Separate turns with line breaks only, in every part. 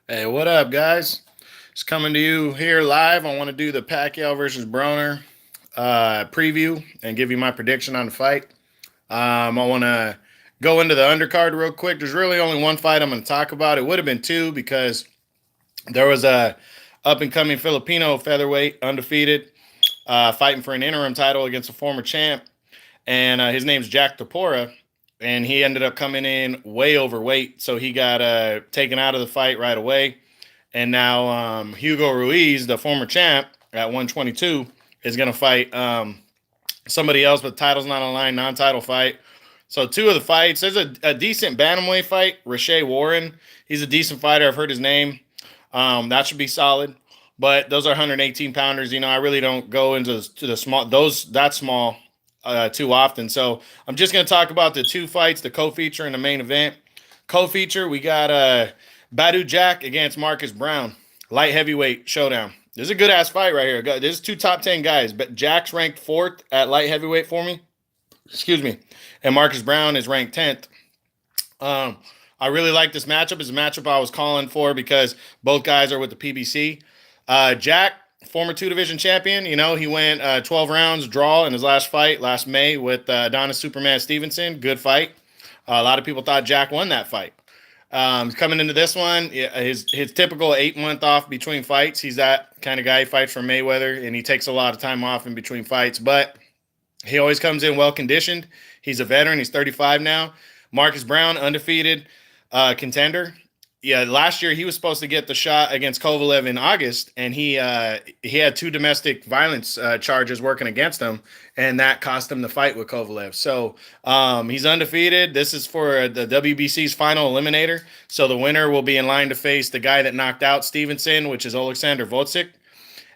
Hey, what up, guys? Just coming to you here live. I want to do the Pacquiao versus Broner preview and give you my prediction on the fight. I want to go into the undercard real quick. There's really only one fight I'm going to talk about. It would have been two because there was a up and coming Filipino featherweight, undefeated, fighting for an interim title against a former champ, and his name's Jack Tapora. And he ended up coming in way overweight, so he got taken out of the fight right away. And now Hugo Ruiz, the former champ at 122, is going to fight somebody else, but title's not on line, non-title fight. So two of the fights. There's a decent bantamweight fight. Rashay Warren, he's a decent fighter. I've heard his name. That should be solid. But those are 118 pounders. I really don't go into the small that small too often. So I'm just going to talk about the two fights, the co-feature and the main event. Co-feature, we got Badu Jack against Marcus Brown, light heavyweight showdown. This is a good ass fight right here. This is two top 10 guys, but Jack's ranked 4th at light heavyweight for me. Excuse me. And Marcus Brown is ranked 10th. I really like this matchup. It's a matchup I was calling for because both guys are with the PBC. Jack, former 2 division champion, he went 12 rounds draw in his last fight last May with Adonis Superman Stevenson. Good fight. A lot of people thought Jack won that fight. Coming into this one, his typical 8-month off between fights. He's that kind of guy. He fights for Mayweather, and he takes a lot of time off in between fights. But he always comes in well conditioned. He's a veteran. He's 35 now. Marcus Brown, undefeated contender. Yeah, last year he was supposed to get the shot against Kovalev in August, and he had 2 domestic violence charges working against him, and that cost him the fight with Kovalev. So he's undefeated. This is for the WBC's final eliminator. So the winner will be in line to face the guy that knocked out Stevenson, which is Alexander Volcik.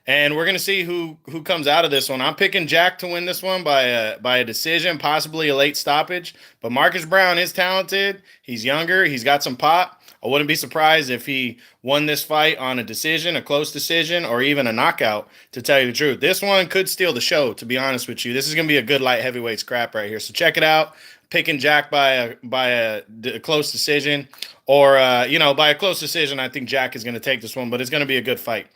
And we're going to see who comes out of this one. I'm picking Jack to win this one by a decision, possibly a late stoppage. But Marcus Brown is talented. He's younger. He's got some pop. I wouldn't be surprised if he won this fight on a decision, a close decision, or even a knockout, to tell you the truth. This one could steal the show, to be honest with you. This is going to be a good light heavyweight scrap right here. So check it out. Picking Jack by a close decision, or, by a close decision, I think Jack is going to take this one, but it's going to be a good fight.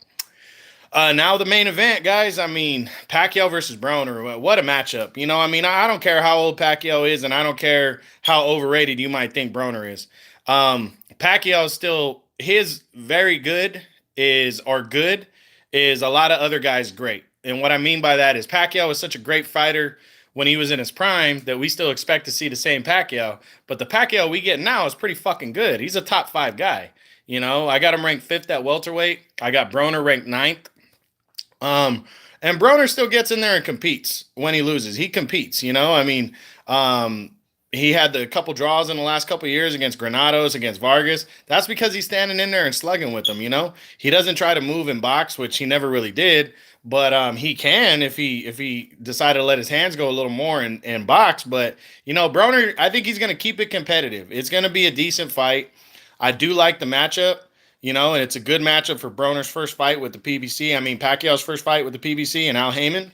Now the main event, guys. Pacquiao versus Broner. What a matchup. I don't care how old Pacquiao is, and I don't care how overrated you might think Broner is. Pacquiao is still, his very good is a lot of other guys great. And what I mean by that is Pacquiao was such a great fighter when he was in his prime that we still expect to see the same Pacquiao. But the Pacquiao we get now is pretty fucking good. He's a top 5 guy. I got him ranked 5th at welterweight. I got Broner ranked 9th. And Broner still gets in there and competes when he loses. He competes, he had a couple draws in the last couple of years against Granados, against Vargas. That's because he's standing in there and slugging with them, He doesn't try to move and box, which he never really did, but he can if he decided to let his hands go a little more and box. But, Broner, I think he's going to keep it competitive. It's going to be a decent fight. I do like the matchup. And it's a good matchup for Broner's first fight with the PBC. Pacquiao's first fight with the PBC and Al Heyman.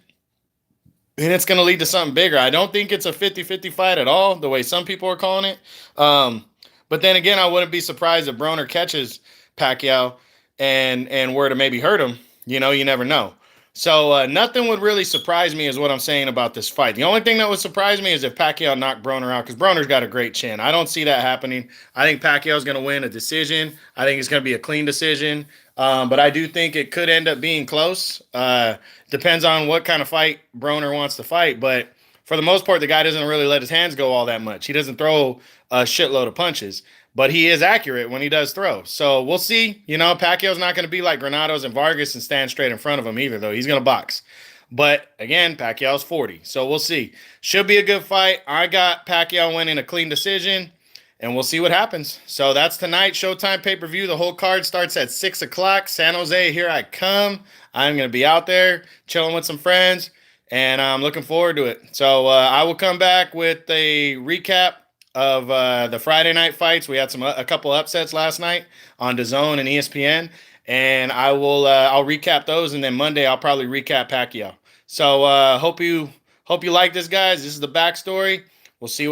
And it's going to lead to something bigger. I don't think it's a 50-50 fight at all, the way some people are calling it. But then again, I wouldn't be surprised if Broner catches Pacquiao and were to maybe hurt him. You never know. So nothing would really surprise me is what I'm saying about this fight. The only thing that would surprise me is if Pacquiao knocked Broner out, because Broner's got a great chin. I don't see that happening. I think Pacquiao's going to win a decision. I think it's going to be a clean decision. But I do think it could end up being close. Depends on what kind of fight Broner wants to fight. But for the most part, the guy doesn't really let his hands go all that much. He doesn't throw a shitload of punches. But he is accurate when he does throw. So we'll see. Pacquiao's not going to be like Granados and Vargas and stand straight in front of him either, though. He's going to box. But, again, Pacquiao's 40. So we'll see. Should be a good fight. I got Pacquiao winning a clean decision, and we'll see what happens. So that's tonight. Showtime pay-per-view. The whole card starts at 6 o'clock. San Jose, here I come. I'm going to be out there chilling with some friends, and I'm looking forward to it. So I will come back with a recap of the Friday night fights. We had a couple upsets last night on DAZN and ESPN, and I'll recap those, and then Monday I'll probably recap Pacquiao. So hope you like this, guys. This is the backstory. We'll see what